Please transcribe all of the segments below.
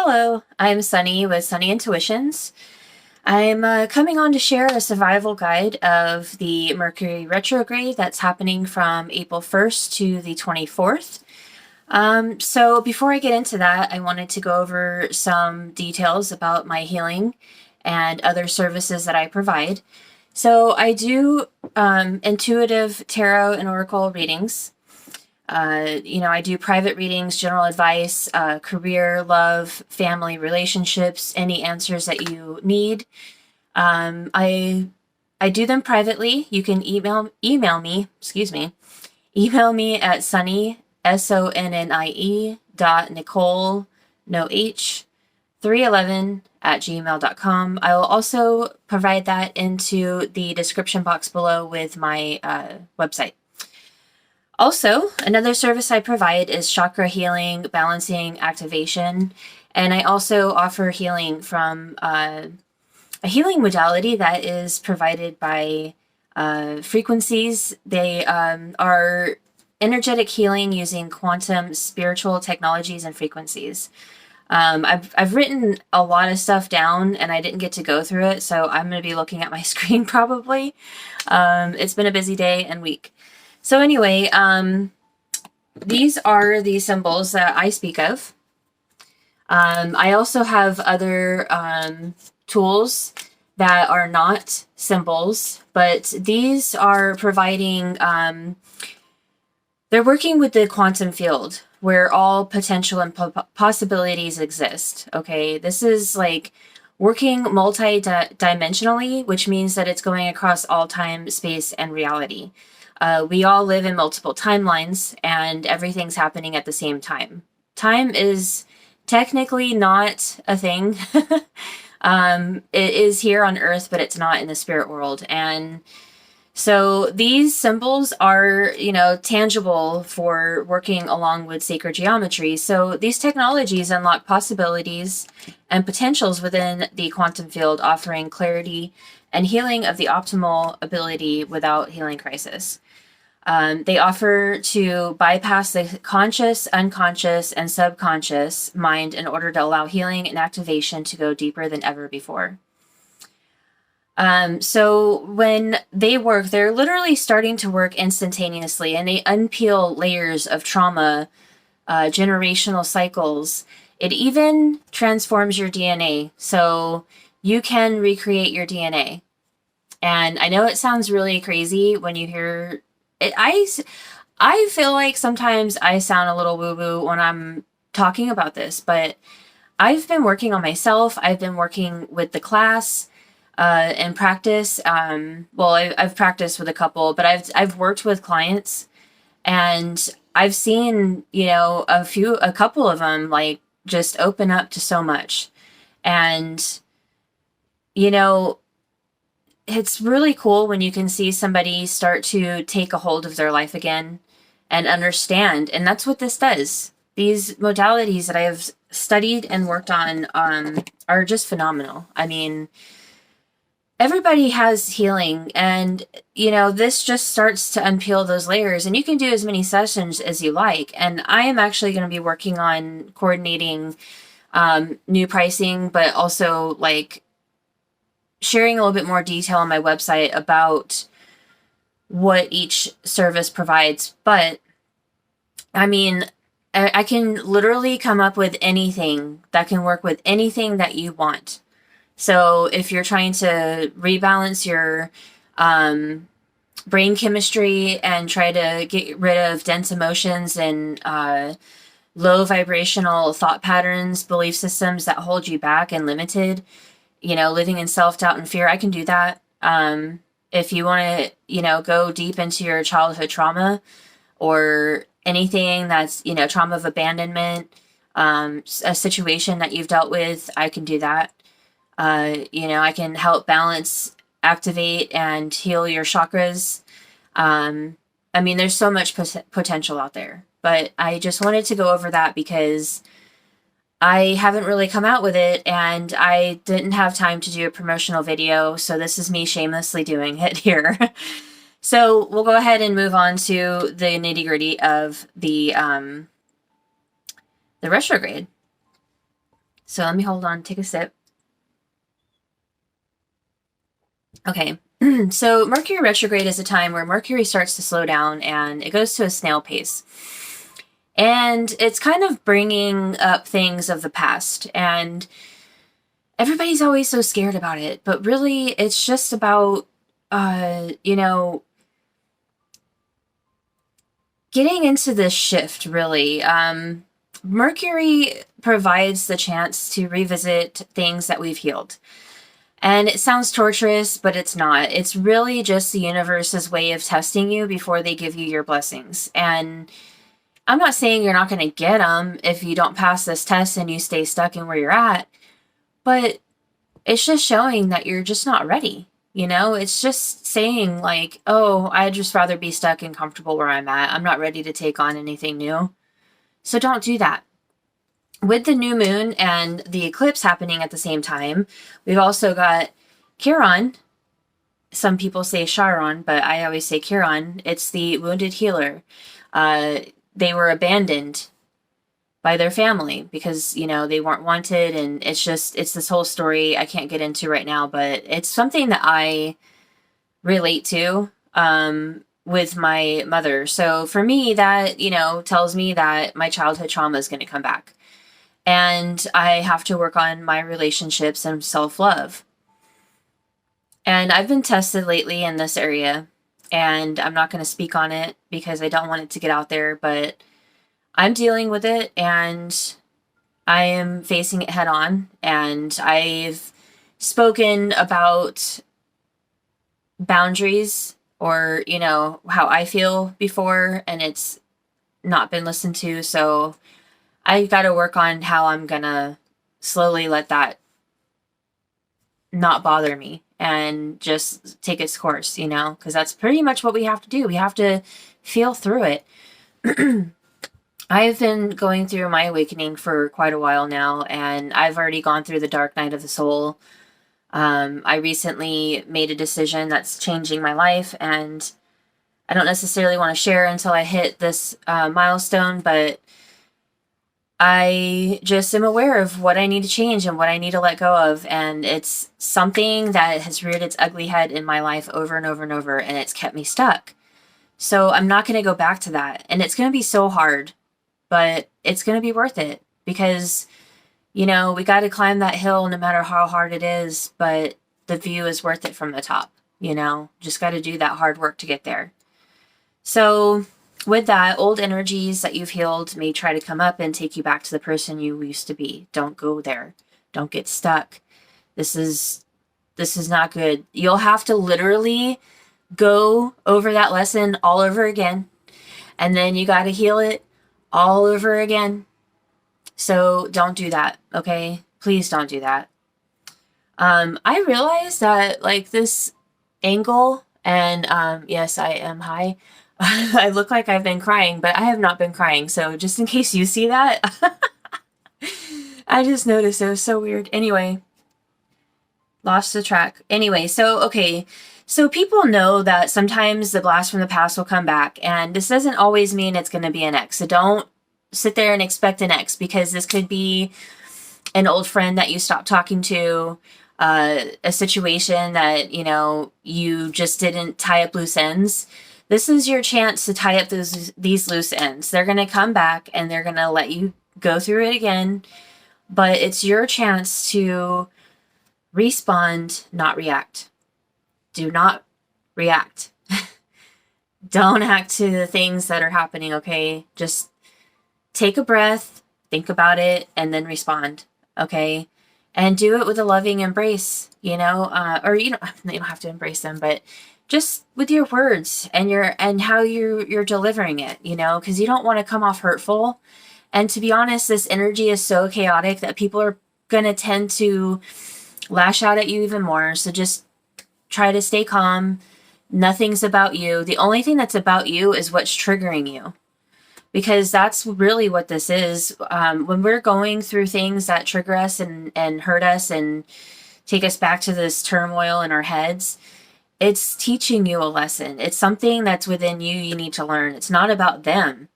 Hello, I'm Sunny with Sunny Intuitions. I'm coming on to share a survival guide of the Mercury retrograde that's happening from April 1st to the 24th. So before I get into that, I wanted to go over some details about my healing and other services that I provide. So I do intuitive tarot and oracle readings. I do private readings, general advice, career, love, family, relationships, any answers that you need. I do them privately. You can email me, email me at Sunny, SONNIE .Nicole, no H, 311 at gmail.com. I will also provide that into the description box below with my website. Also, another service I provide is chakra healing, balancing, activation, and I also offer healing from a healing modality that is provided by frequencies. They are energetic healing using quantum spiritual technologies and frequencies. I've written a lot of stuff down and I didn't get to go through it, so I'm going to be looking at my screen probably. It's been a busy day and week. So anyway, these are the symbols that I speak of. I also have other tools that are not symbols, but these are providing, they're working with the quantum field where all potential and possibilities exist. Okay, this is like working multi-dimensionally, which means that it's going across all time, space, and reality. We all live in multiple timelines and everything's happening at the same time. Time is technically not a thing. It is here on Earth, but it's not in the spirit world. And so these symbols are, tangible for working along with sacred geometry. So these technologies unlock possibilities and potentials within the quantum field, offering clarity and healing of the optimal ability without healing crisis. They offer to bypass the conscious, unconscious, and subconscious mind in order to allow healing and activation to go deeper than ever before. So when they work, they're literally starting to work instantaneously, and they unpeel layers of trauma, generational cycles. It even transforms your DNA, so you can recreate your DNA. And I know it sounds really crazy when you hear it. I feel like sometimes I sound a little woo-woo when I'm talking about this, but I've been working on myself. I've been working with the class and practice. I've practiced with a couple, but I've worked with clients, and I've seen, a couple of them like just open up to so much. And, it's really cool when you can see somebody start to take a hold of their life again and understand. And that's what this does. These modalities that I have studied and worked on are just phenomenal. I mean, everybody has healing, and, this just starts to unpeel those layers, and you can do as many sessions as you like. And I am actually going to be working on coordinating new pricing, but also like sharing a little bit more detail on my website about what each service provides. But I mean, I can literally come up with anything that can work with anything that you want. So if you're trying to rebalance your brain chemistry and try to get rid of dense emotions and low vibrational thought patterns, belief systems that hold you back and limited, living in self-doubt and fear, I can do that. If you want to, go deep into your childhood trauma or anything that's, trauma of abandonment, a situation that you've dealt with, I can do that. I can help balance, activate, and heal your chakras. There's so much potential out there, but I just wanted to go over that because I haven't really come out with it, and I didn't have time to do a promotional video, so this is me shamelessly doing it here. So we'll go ahead and move on to the nitty-gritty of the retrograde. So let me hold on, take a sip. Okay. So Mercury retrograde is a time where Mercury starts to slow down and it goes to a snail pace. And it's kind of bringing up things of the past. And everybody's always so scared about it. But really, it's just about, you know, getting into this shift, really. Mercury provides the chance to revisit things that we've healed. And it sounds torturous, but it's not. It's really just the universe's way of testing you before they give you your blessings. And I'm not saying you're not going to get them if you don't pass this test and you stay stuck in where you're at, but it's just showing that you're just not ready. You know, it's just saying like, oh, I'd just rather be stuck and comfortable where I'm at. I'm not ready to take on anything new. So don't do that. With the new moon and the eclipse happening at the same time, we've also got Chiron. Some people say Chiron, but I always say Chiron. It's the wounded healer. They were abandoned by their family because, you know, they weren't wanted. And it's this whole story I can't get into right now, but it's something that I relate to with my mother. So for me, that, you know, tells me that my childhood trauma is going to come back. And I have to work on my relationships and self-love. And I've been tested lately in this area, and I'm not going to speak on it because I don't want it to get out there, but I'm dealing with it and I am facing it head on. And I've spoken about boundaries or, you know, how I feel before, and it's not been listened to. So I got to work on how I'm going to slowly let that not bother me and just take its course, you know, because that's pretty much what we have to do. We have to feel through it. I've been going through my awakening for quite a while now, and I've already gone through the dark night of the soul. I recently made a decision that's changing my life, and I don't necessarily want to share until I hit this milestone, but I just am aware of what I need to change and what I need to let go of. And it's something that has reared its ugly head in my life over and over and over, and it's kept me stuck. So I'm not going to go back to that. And it's going to be so hard, but it's going to be worth it because, you know, we got to climb that hill no matter how hard it is, but the view is worth it from the top, you know, just got to do that hard work to get there. So with that, old energies that you've healed may try to come up and take you back to the person you used to be. Don't go there. Don't get stuck. This is not good. You'll have to literally go over that lesson all over again. And then you got to heal it all over again. So don't do that, okay? Please don't do that. I realized that like this angle and yes, I am high. I look like I've been crying, but I have not been crying. So just in case you see that, I just noticed it was so weird. Anyway, lost the track. Anyway, okay. So people know that sometimes the blast from the past will come back, and this doesn't always mean it's going to be an ex. So don't sit there and expect an ex, because this could be an old friend that you stopped talking to, a situation that, you know, you just didn't tie up loose ends. This is your chance to tie up these loose ends. They're going to come back and they're going to let you go through it again. But it's your chance to respond, not react. Do not react. Don't act to the things that are happening, okay? Just take a breath, think about it, and then respond, okay? And do it with a loving embrace, you know? Or you don't have to embrace them, but just with your words and how you're delivering it, you know, because you don't want to come off hurtful. And to be honest, this energy is so chaotic that people are going to tend to lash out at you even more. So just try to stay calm. Nothing's about you. The only thing that's about you is what's triggering you, because that's really what this is. When we're going through things that trigger us and hurt us and take us back to this turmoil in our heads, it's teaching you a lesson. It's something that's within you need to learn. It's not about them.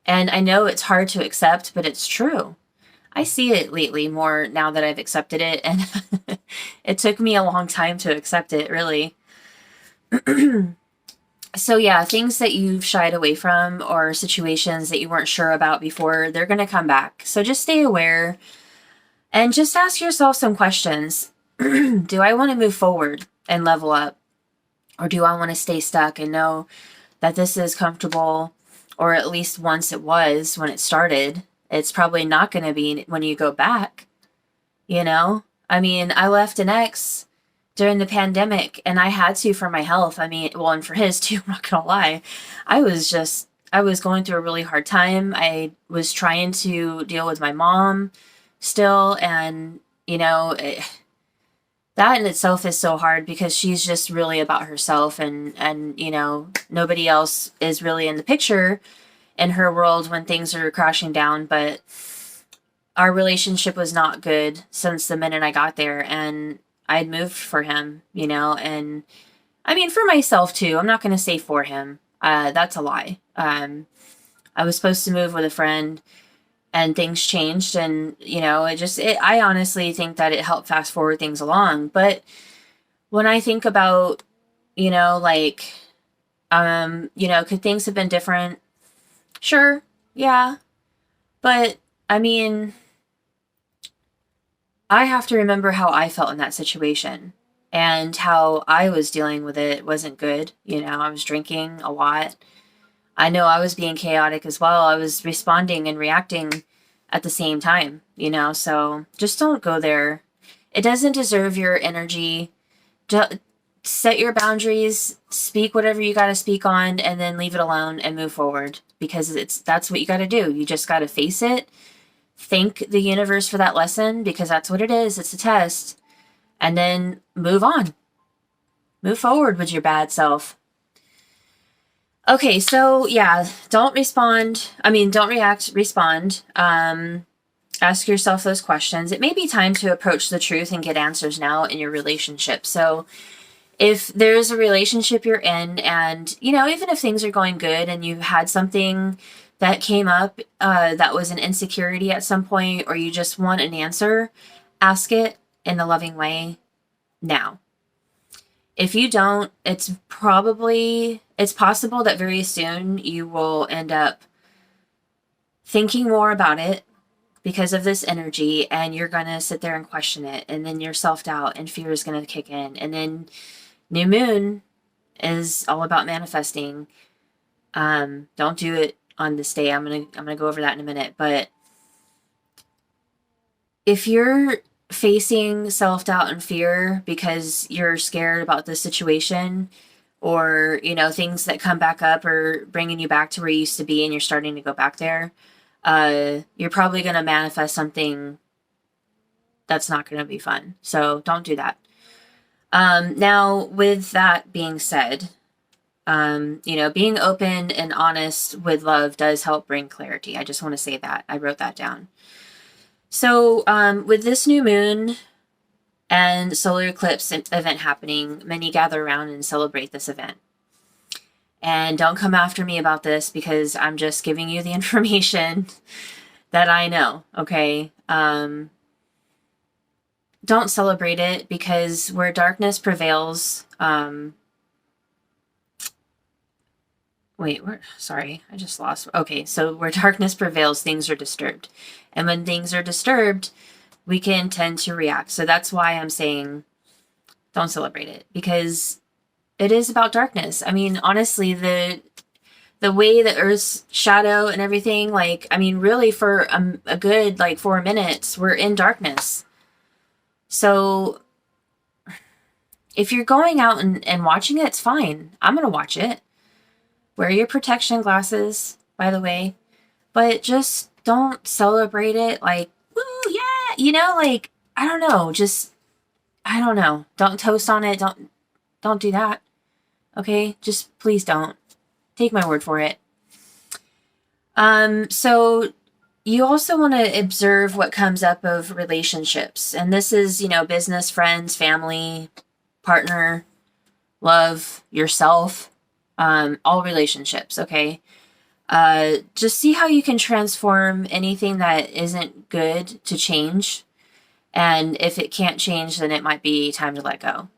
And I know it's hard to accept, but it's true. I see it lately more now that I've accepted it, and it took me a long time to accept it, really. So yeah, things that you've shied away from or situations that you weren't sure about before, they're going to come back. So just stay aware and just ask yourself some questions. Do I want to move forward and level up? Or do I want to stay stuck and know that this is comfortable, or at least once it was when it started? It's probably not going to be when you go back, you know? I mean, I left an ex during the pandemic, and I had to for my health. I mean, well, and for his too, I'm not gonna lie. I was going through a really hard time. I was trying to deal with my mom still, and, that in itself is so hard because she's just really about herself, and, nobody else is really in the picture in her world when things are crashing down, but our relationship was not good since the minute I got there, and I'd moved for him, and I mean, for myself too. I'm not going to say for him. That's a lie. I was supposed to move with a friend, and things changed, and, I honestly think that it helped fast forward things along. But when I think about, like, could things have been different? Sure. Yeah. But I mean, I have to remember how I felt in that situation, and how I was dealing with it wasn't good. I was drinking a lot. I know I was being chaotic as well. I was responding and reacting at the same time, so just don't go there. It doesn't deserve your energy. Set your boundaries, speak whatever you got to speak on, and then leave it alone and move forward, because that's what you got to do. You just got to face it. Thank the universe for that lesson, because that's what it is. It's a test. And then move on. Move forward with your bad self. Okay, so yeah, don't react, respond. Ask yourself those questions. It may be time to approach the truth and get answers now in your relationship. So if there's a relationship you're in, and, even if things are going good and you've had something that came up that was an insecurity at some point, or you just want an answer, ask it in a loving way now. If you don't, it's possible that very soon you will end up thinking more about it because of this energy, and you're going to sit there and question it, and then your self-doubt and fear is going to kick in. And then new moon is all about manifesting. Don't do it on this day. I'm gonna go over that in a minute. But if you're facing self-doubt and fear because you're scared about the situation, or, things that come back up or bringing you back to where you used to be, and you're starting to go back there, you're probably going to manifest something that's not going to be fun. So don't do that. Now, with that being said, being open and honest with love does help bring clarity. I just want to say that. I wrote that down. So, with this new moon and solar eclipse event happening, many gather around and celebrate this event. And don't come after me about this, because I'm just giving you the information that I know, okay? Don't celebrate it, because where darkness prevails, sorry, I just lost. Okay, so where darkness prevails, things are disturbed. And when things are disturbed, we can tend to react. So that's why I'm saying don't celebrate it, because it is about darkness. I mean, honestly, the way the Earth's shadow and everything, really for a good, 4 minutes, we're in darkness. So if you're going out and watching it, it's fine. I'm going to watch it. Wear your protection glasses, by the way, but just don't celebrate it like, woo, yeah, I don't know, I don't know. Don't toast on it. Don't do that. Okay? Just please don't. Take my word for it. So you also want to observe what comes up of relationships. And this is, business, friends, family, partner, love, yourself, all relationships, okay? Just see how you can transform anything that isn't good to change. And if it can't change, then it might be time to let go.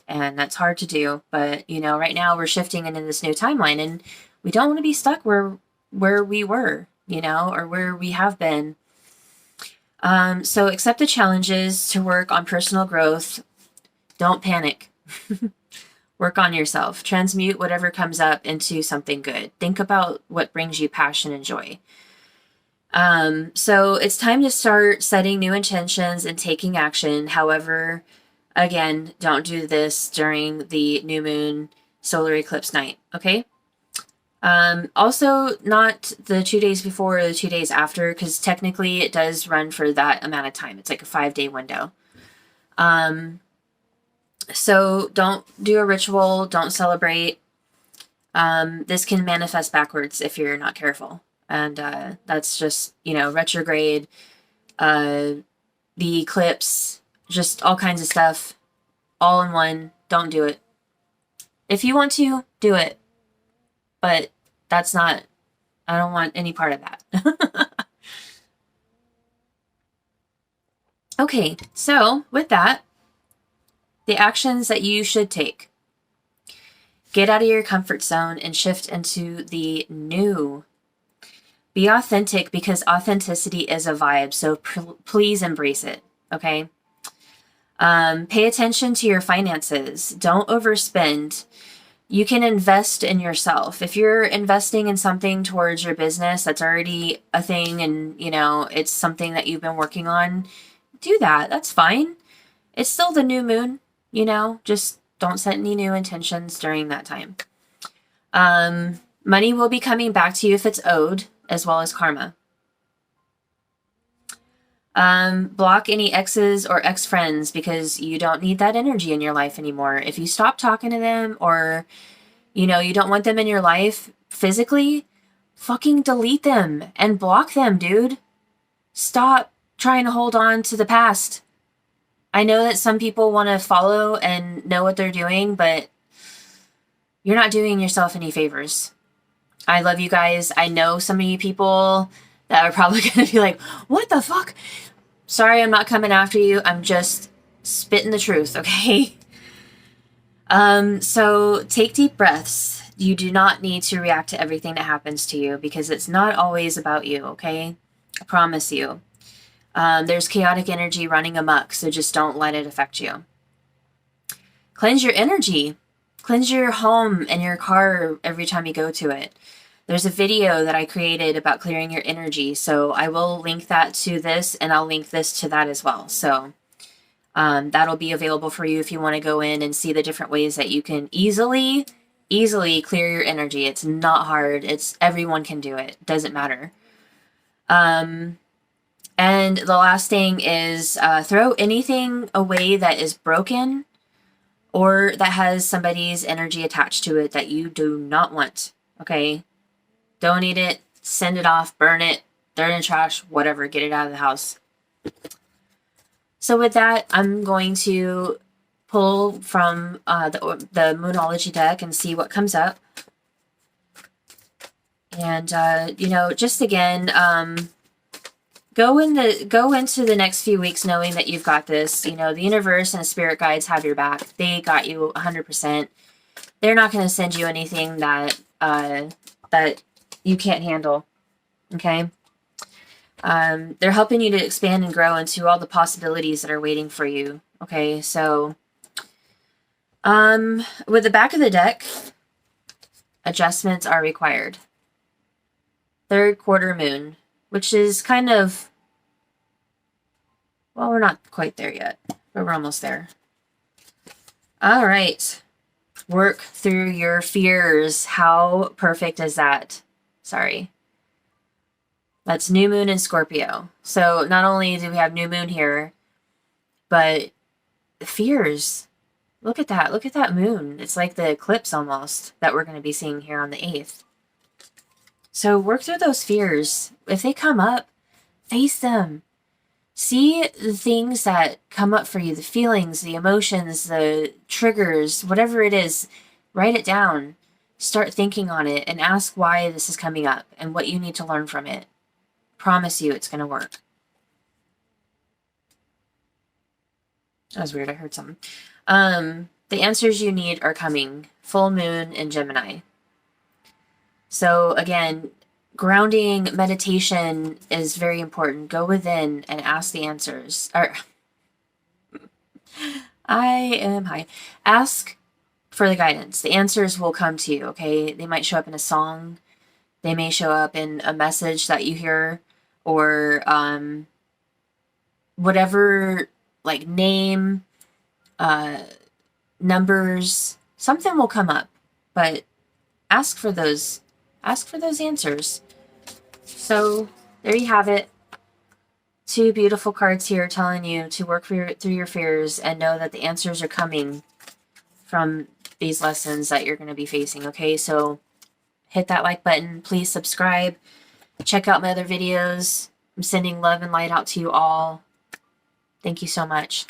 And that's hard to do. But, right now we're shifting into this new timeline, and we don't want to be stuck where we were, or where we have been. So accept the challenges to work on personal growth. Don't panic. Work on yourself. Transmute whatever comes up into something good. Think about what brings you passion and joy. So it's time to start setting new intentions and taking action. However, again, don't do this during the new moon solar eclipse night, okay? Also, not the 2 days before or the 2 days after, because technically it does run for that amount of time. It's like a 5-day window. So don't do a ritual, don't celebrate. This can manifest backwards if you're not careful. And that's just, retrograde, the eclipse, just all kinds of stuff, all in one. Don't do it. If you want to, do it. But I don't want any part of that. Okay, so with that, the actions that you should take. Get out of your comfort zone and shift into the new. Be authentic, because authenticity is a vibe, so please embrace it, okay? Pay attention to your finances. Don't overspend. You can invest in yourself. If you're investing in something towards your business that's already a thing and, it's something that you've been working on, do that. That's fine. It's still the new moon, just don't set any new intentions during that time. Money will be coming back to you if it's owed, as well as karma. Block any exes or ex-friends, because you don't need that energy in your life anymore. If you stop talking to them, or, you don't want them in your life physically, fucking delete them and block them, dude. Stop trying to hold on to the past. I know that some people want to follow and know what they're doing, but you're not doing yourself any favors. I love you guys. I know some of you people that are probably going to be like, what the fuck? Sorry, I'm not coming after you. I'm just spitting the truth, okay? So take deep breaths. You do not need to react to everything that happens to you, because it's not always about you, okay? I promise you. There's chaotic energy running amok, so just don't let it affect you. Cleanse your energy. Cleanse your home and your car every time you go to it. There's a video that I created about clearing your energy, so I will link that to this, and I'll link this to that as well. So that'll be available for you if you want to go in and see the different ways that you can easily clear your energy. It's not hard. Everyone can do it. Doesn't matter. And the last thing is throw anything away that is broken or that has somebody's energy attached to it that you do not want. Okay? Donate it, send it off, burn it, throw it in the trash, whatever. Get it out of the house. So with that, I'm going to pull from the Moonology deck and see what comes up. And, just again, go into the next few weeks knowing that you've got this. The universe and the spirit guides have your back. They got you 100%. They're not going to send you anything that you can't handle. Okay? They're helping you to expand and grow into all the possibilities that are waiting for you. Okay, so with the back of the deck, adjustments are required. Third quarter moon, which is kind of, well, we're not quite there yet, but we're almost there. All right. Work through your fears. How perfect is that? Sorry. That's new moon in Scorpio. So not only do we have new moon here, but fears. Look at that. Look at that moon. It's like the eclipse almost that we're going to be seeing here on the 8th. So work through those fears. If they come up, face them. See the things that come up for you, the feelings, the emotions, the triggers, whatever it is, write it down. Start thinking on it and ask why this is coming up and what you need to learn from it. Promise you it's going to work. That was weird. I heard something. The answers you need are coming. Full moon in Gemini. So again, grounding meditation is very important. Go within and ask the answers. I am high. Ask for the guidance. The answers will come to you, okay? They might show up in a song. They may show up in a message that you hear, or whatever, like name, numbers, something will come up. But ask for those answers. So there you have it. 2 beautiful cards here telling you to work through your fears and know that the answers are coming from these lessons that you're going to be facing. Okay, so hit that like button. Please subscribe. Check out my other videos. I'm sending love and light out to you all. Thank you so much.